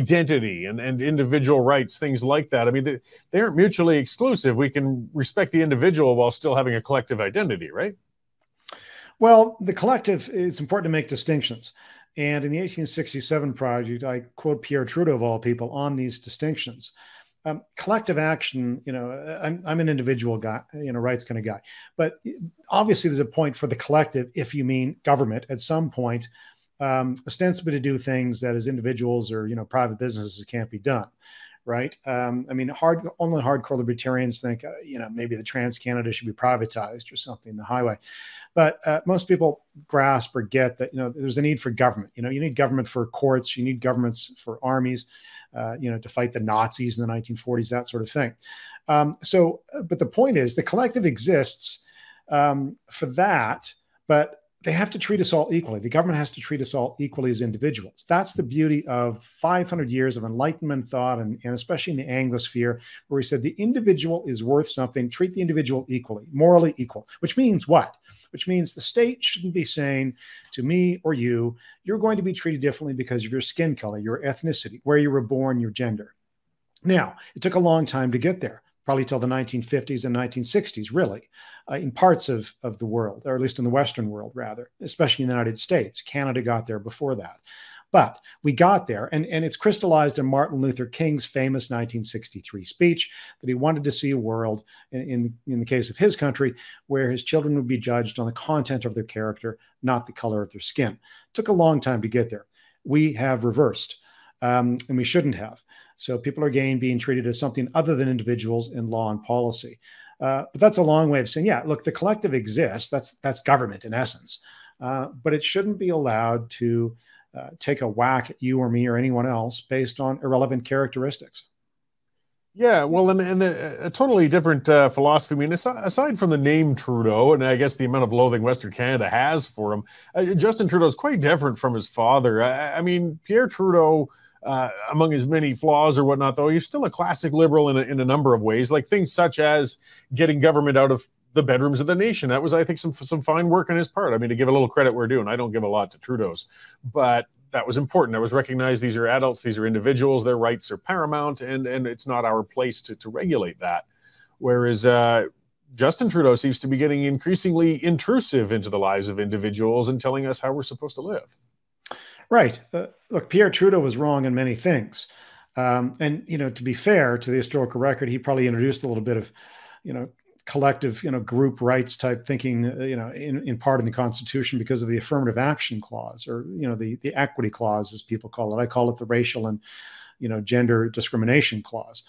identity and individual rights, things like that. I mean, they aren't mutually exclusive. We can respect the individual while still having a collective identity, right? Well, the collective, it's important to make distinctions. And in the 1867 project, I quote Pierre Trudeau, of all people, on these distinctions. Collective action, I'm an individual guy, rights kind of guy. But obviously, there's a point for the collective if you mean government at some point, ostensibly to do things that as individuals or, private businesses can't be done. Right. Only hardcore libertarians think, maybe the Trans-Canada should be privatized or something, the highway. But most people grasp or get that, there's a need for government. You need government for courts. You need governments for armies, to fight the Nazis in the 1940s, that sort of thing. But the point is the collective exists for that, but they have to treat us all equally. The government has to treat us all equally as individuals. That's the beauty of 500 years of Enlightenment thought, and especially in the Anglosphere, where we said the individual is worth something, treat the individual equally, morally equal, which means what? Which means the state shouldn't be saying to me or you're going to be treated differently because of your skin color, your ethnicity, where you were born, your gender. Now, it took a long time to get there, probably till the 1950s and 1960s, really, in parts of the world, or at least in the Western world, rather, especially in the United States. Canada got there before that. But we got there, and it's crystallized in Martin Luther King's famous 1963 speech that he wanted to see a world, in the case of his country, where his children would be judged on the content of their character, not the color of their skin. It took a long time to get there. We have reversed, and we shouldn't have. So people are being treated as something other than individuals in law and policy. But that's a long way of saying, yeah, look, the collective exists. That's government in essence. But it shouldn't be allowed to take a whack at you or me or anyone else based on irrelevant characteristics. Yeah, well, and a totally different philosophy. I mean, aside from the name Trudeau, and I guess the amount of loathing Western Canada has for him, Justin Trudeau is quite different from his father. I mean, Pierre Trudeau, among his many flaws or whatnot, though, he's still a classic liberal in a number of ways, like things such as getting government out of the bedrooms of the nation. That was, I think, some fine work on his part. I mean, to give a little credit where due, and I don't give a lot to Trudeau's, but that was important. That was recognized. These are adults. These are individuals. Their rights are paramount, and it's not our place to regulate that. Whereas Justin Trudeau seems to be getting increasingly intrusive into the lives of individuals and telling us how we're supposed to live. Right. Look, Pierre Trudeau was wrong in many things. And, to be fair to the historical record, he probably introduced a little bit of, collective, group rights type thinking, in part in the Constitution because of the affirmative action clause, or, the equity clause, as people call it. I call it the racial and, gender discrimination clause.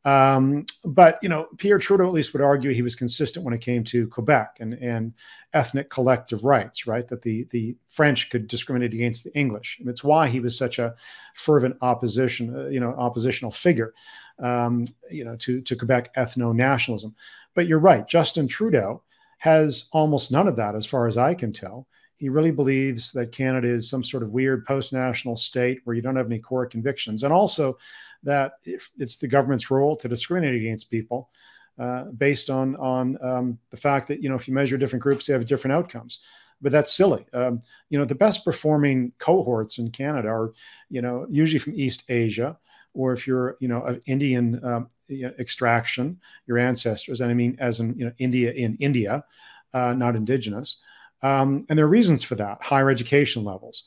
But, Pierre Trudeau at least would argue he was consistent when it came to Quebec and ethnic collective rights, right? That the French could discriminate against the English. And it's why he was such a fervent oppositional figure, to Quebec ethno-nationalism. But you're right. Justin Trudeau has almost none of that, as far as I can tell. He really believes that Canada is some sort of weird post-national state where you don't have any core convictions. And also that it's the government's role to discriminate against people based on the fact that, if you measure different groups, they have different outcomes. But that's silly. The best performing cohorts in Canada are, usually from East Asia, or if you're, of Indian extraction, your ancestors, and I mean, as in, India, not indigenous. And there are reasons for that: higher education levels,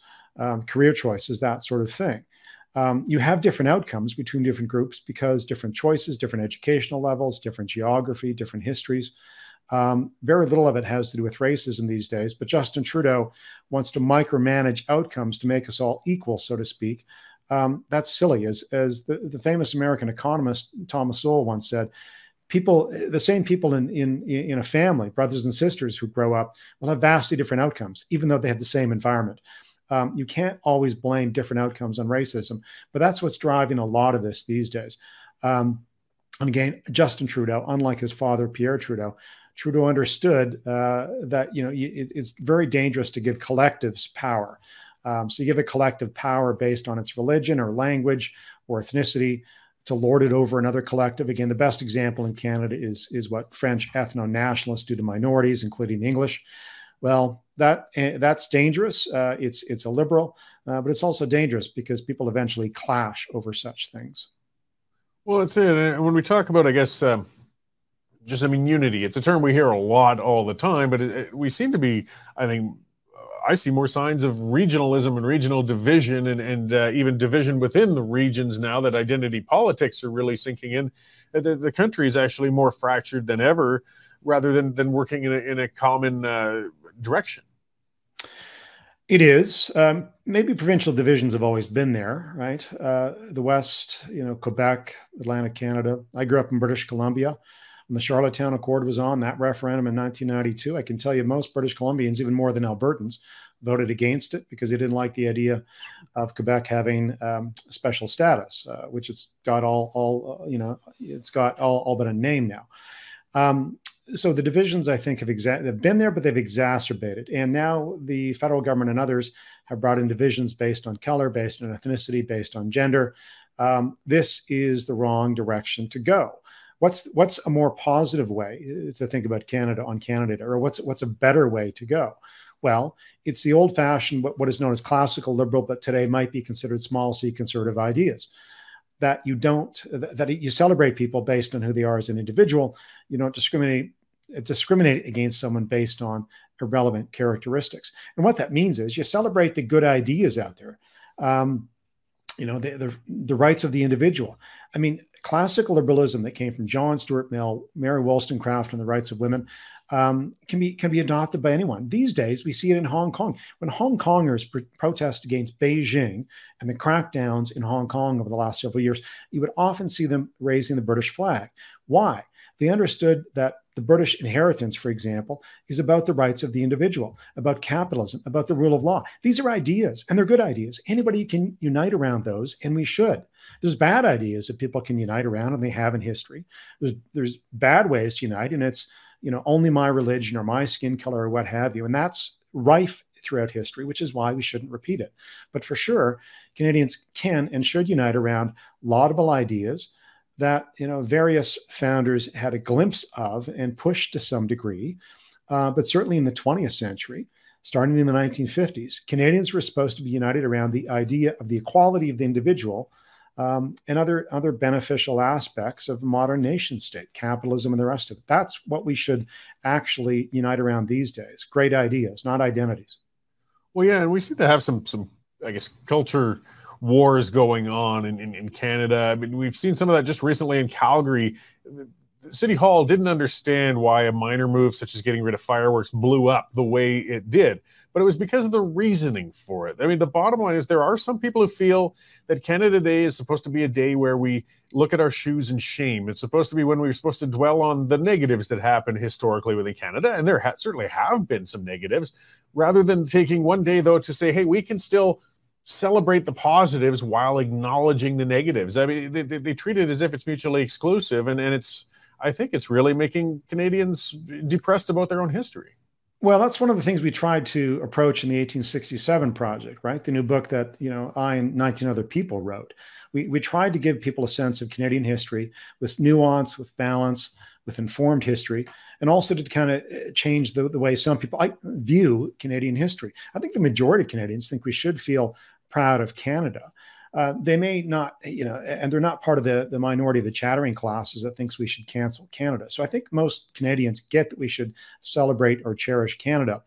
career choices, that sort of thing. You have different outcomes between different groups because different choices, different educational levels, different geography, different histories. Very little of it has to do with racism these days, but Justin Trudeau wants to micromanage outcomes to make us all equal, so to speak. That's silly. As the famous American economist Thomas Sowell once said, the same people in a family, brothers and sisters who grow up, will have vastly different outcomes, even though they have the same environment. You can't always blame different outcomes on racism, but that's what's driving a lot of this these days. And again, Justin Trudeau, unlike his father, Pierre Trudeau, understood that it's very dangerous to give collectives power. So you give a collective power based on its religion or language or ethnicity to lord it over another collective. Again, the best example in Canada is what French ethno-nationalists do to minorities, including the English. Well, that's dangerous. It's a liberal, but it's also dangerous because people eventually clash over such things. Well, it's it. And when we talk about, I guess, just, I mean, unity, it's a term we hear a lot all the time, but we seem to be, I think, I see more signs of regionalism and regional division, and even division within the regions now that identity politics are really sinking in. The country is actually more fractured than ever, rather than working in a common direction. It is. Maybe provincial divisions have always been there, right? The West, Quebec, Atlantic Canada. I grew up in British Columbia. When the Charlottetown Accord was on, that referendum in 1992, I can tell you most British Columbians, even more than Albertans, voted against it because they didn't like the idea of Quebec having special status, which it's got it's got all but a name now. So the divisions, I think, have been there, but they've exacerbated. And now the federal government and others have brought in divisions based on color, based on ethnicity, based on gender. This is the wrong direction to go. What's a more positive way to think about Canada on Canada, or what's a better way to go? Well, it's the old-fashioned, what is known as classical liberal, but today might be considered small c conservative ideas. That you celebrate people based on who they are as an individual. You don't discriminate against someone based on irrelevant characteristics. And what that means is you celebrate the good ideas out there. The rights of the individual. I mean, classical liberalism that came from John Stuart Mill, Mary Wollstonecraft, and the rights of women can be adopted by anyone. These days, we see it in Hong Kong. When Hong Kongers protest against Beijing and the crackdowns in Hong Kong over the last several years, you would often see them raising the British flag. Why? They understood that the British inheritance, for example, is about the rights of the individual, about capitalism, about the rule of law. These are ideas, and they're good ideas. Anybody can unite around those, and we should. There's bad ideas that people can unite around, and they have in history. There's bad ways to unite, and it's only my religion or my skin color or what have you, and that's rife throughout history, which is why we shouldn't repeat it. But for sure, Canadians can and should unite around laudable ideas that various founders had a glimpse of and pushed to some degree. But certainly in the 20th century, starting in the 1950s, Canadians were supposed to be united around the idea of the equality of the individual and other beneficial aspects of a modern nation state, capitalism and the rest of it. That's what we should actually unite around these days. Great ideas, not identities. Well, yeah, and we seem to have some I guess, culture wars going on in Canada. I mean, we've seen some of that just recently in Calgary. City Hall didn't understand why a minor move such as getting rid of fireworks blew up the way it did, but it was because of the reasoning for it. I mean, the bottom line is there are some people who feel that Canada Day is supposed to be a day where we look at our shoes in shame. It's supposed to be when we're supposed to dwell on the negatives that happened historically within Canada, and there certainly have been some negatives, rather than taking one day, though, to say, hey, we can still celebrate the positives while acknowledging the negatives. I mean, they treat it as if it's mutually exclusive, and I think it's really making Canadians depressed about their own history. Well, that's one of the things we tried to approach in the 1867 project, right? The new book that I and 19 other people wrote. We tried to give people a sense of Canadian history with nuance, with balance, with informed history, and also to kind of change the way some people view Canadian history. I think the majority of Canadians think we should feel proud of Canada. They may not, and they're not part of the minority of the chattering classes that thinks we should cancel Canada. So I think most Canadians get that we should celebrate or cherish Canada.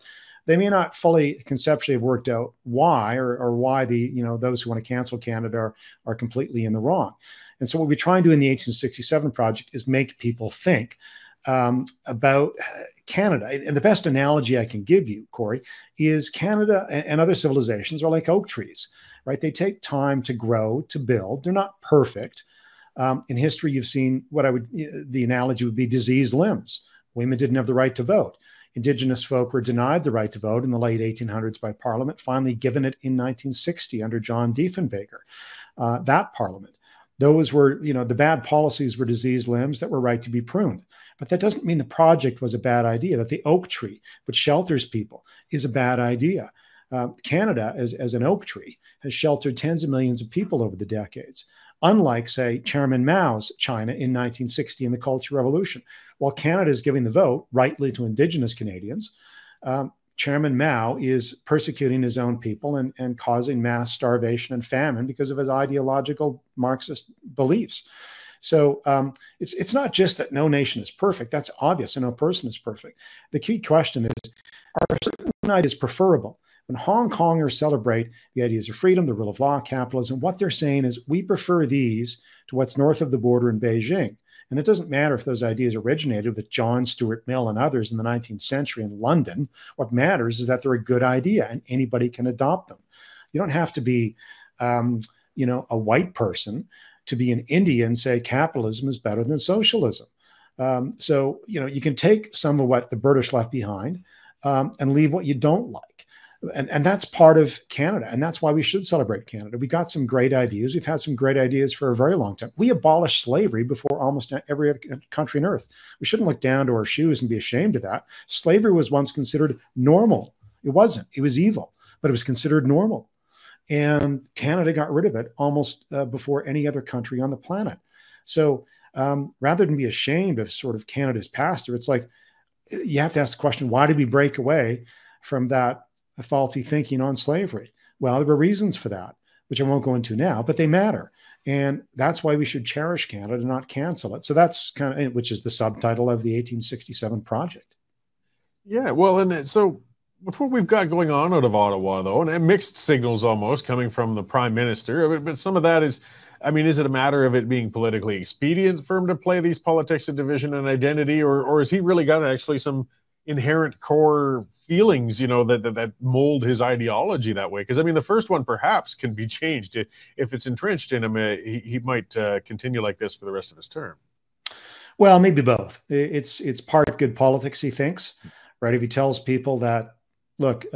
They may not fully conceptually have worked out why, or why those who want to cancel Canada are completely in the wrong. And so what we try and do in the 1867 project is make people think about Canada. And the best analogy I can give you, Corey, is Canada and other civilizations are like oak trees, right? They take time to grow, to build. They're not perfect. In history, you've seen the analogy would be diseased limbs. Women didn't have the right to vote. Indigenous folk were denied the right to vote in the late 1800s by Parliament, finally given it in 1960 under John Diefenbaker. That Parliament. Those were, the bad policies were diseased limbs that were right to be pruned. But that doesn't mean the project was a bad idea, that the oak tree, which shelters people, is a bad idea. Canada, as an oak tree, has sheltered tens of millions of people over the decades. Unlike, say, Chairman Mao's China in 1960 in the Cultural Revolution. While Canada is giving the vote rightly to Indigenous Canadians, Chairman Mao is persecuting his own people and causing mass starvation and famine because of his ideological Marxist beliefs. So it's not just that no nation is perfect. That's obvious, and no person is perfect. The key question is, are certain ideas preferable? When Hong Kongers celebrate the ideas of freedom, the rule of law, capitalism, what they're saying is we prefer these to what's north of the border in Beijing. And it doesn't matter if those ideas originated with John Stuart Mill and others in the 19th century in London. What matters is that they're a good idea and anybody can adopt them. You don't have to be, a white person to be an Indian and say capitalism is better than socialism. So you can take some of what the British left behind and leave what you don't like. And that's part of Canada. And that's why we should celebrate Canada. We got some great ideas. We've had some great ideas for a very long time. We abolished slavery before almost every other country on earth. We shouldn't look down to our shoes and be ashamed of that. Slavery was once considered normal. It wasn't. It was evil, but it was considered normal. And Canada got rid of it almost before any other country on the planet. So rather than be ashamed of sort of Canada's past, it's like you have to ask the question, why did we break away from that faulty thinking on slavery? Well, there were reasons for that, which I won't go into now, but they matter. And that's why we should cherish Canada, not cancel it. So that's kind of, which is the subtitle of the 1867 project. Yeah, well, and so with what we've got going on out of Ottawa, though, and mixed signals almost coming from the Prime Minister, but some of that is, I mean, is it a matter of it being politically expedient for him to play these politics of division and identity, or has he really got actually some inherent core feelings, that mold his ideology that way? Because I mean, the first one perhaps can be changed if it's entrenched in him. He might continue like this for the rest of his term. Well, maybe both. It's part of good politics, he thinks, right? If he tells people that, look,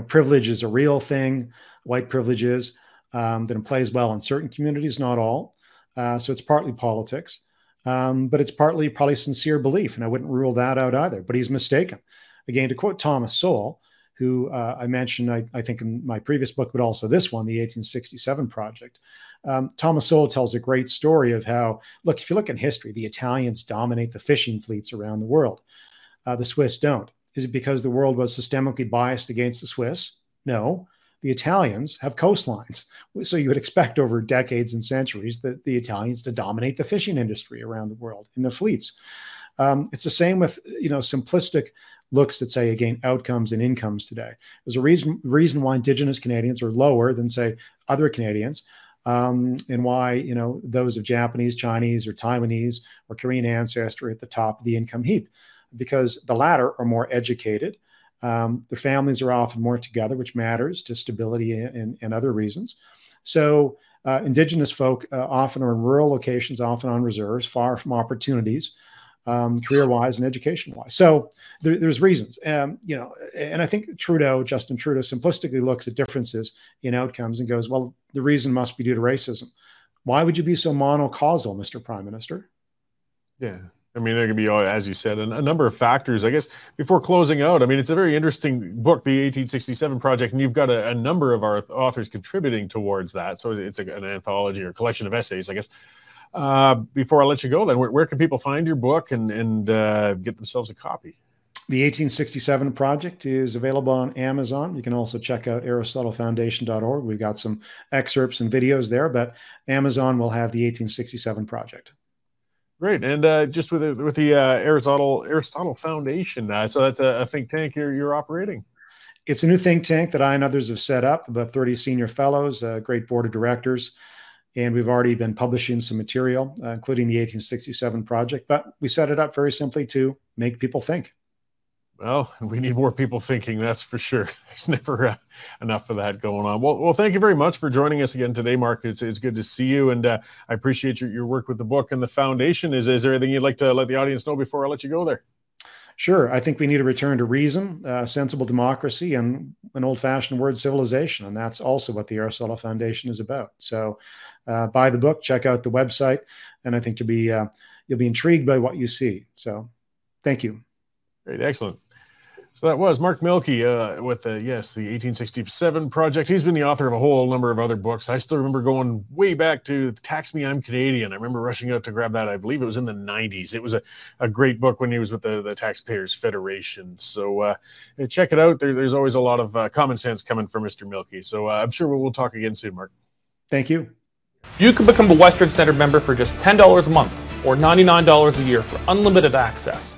privilege is a real thing, white privilege is, that it plays well in certain communities, not all. So it's partly politics. But it's partly probably sincere belief, and I wouldn't rule that out either. But he's mistaken. Again, to quote Thomas Sowell, who I mentioned, I think in my previous book, but also this one, the 1867 Project, Thomas Sowell tells a great story of how, look, if you look in history, the Italians dominate the fishing fleets around the world. The Swiss don't. Is it because the world was systemically biased against the Swiss? No. The Italians have coastlines. So you would expect over decades and centuries that the Italians to dominate the fishing industry around the world in their fleets. It's the same with, simplistic looks that say, again, outcomes and incomes today. There's a reason why Indigenous Canadians are lower than, say, other Canadians, and why, those of Japanese, Chinese, or Taiwanese or Korean ancestry are at the top of the income heap, because the latter are more educated. Their families are often more together, which matters to stability and other reasons. So Indigenous folk often are in rural locations, often on reserves, far from opportunities, career-wise and education-wise. So there's reasons, and I think Justin Trudeau simplistically looks at differences in outcomes and goes, well, the reason must be due to racism. Why would you be so monocausal, Mr. Prime Minister? Yeah. I mean, there could be, as you said, a number of factors. I guess before closing out, I mean, it's a very interesting book, the 1867 Project, and you've got a number of our authors contributing towards that. So it's an anthology or collection of essays, I guess. Before I let you go, then, where can people find your book and get themselves a copy? The 1867 Project is available on Amazon. You can also check out AristotleFoundation.org. We've got some excerpts and videos there, but Amazon will have the 1867 Project. Great, and just with the Aristotle Foundation, so that's a think tank you're operating. It's a new think tank that I and others have set up. About 30 senior fellows, a great board of directors, and we've already been publishing some material, including the 1867 Project. But we set it up very simply to make people think. Well, we need more people thinking, that's for sure. There's never enough of that going on. Well, thank you very much for joining us again today, Mark. It's good to see you, and I appreciate your work with the book and the foundation. Is there anything you'd like to let the audience know before I let you go there? Sure. I think we need a return to reason, sensible democracy, and an old-fashioned word, civilization. And that's also what the Aristotle Foundation is about. So buy the book, check out the website, and I think you'll be intrigued by what you see. So thank you. Great. Excellent. So that was Mark Milkey with the 1867 project. He's been the author of a whole number of other books. I still remember going way back to Tax Me, I'm Canadian. I remember rushing out to grab that. I believe it was in the 90s. It was a great book when he was with the Taxpayers Federation. So check it out. There's always a lot of common sense coming from Mr. Milkey. So I'm sure we'll talk again soon, Mark. Thank you. You can become a Western Standard member for just $10 a month or $99 a year for unlimited access.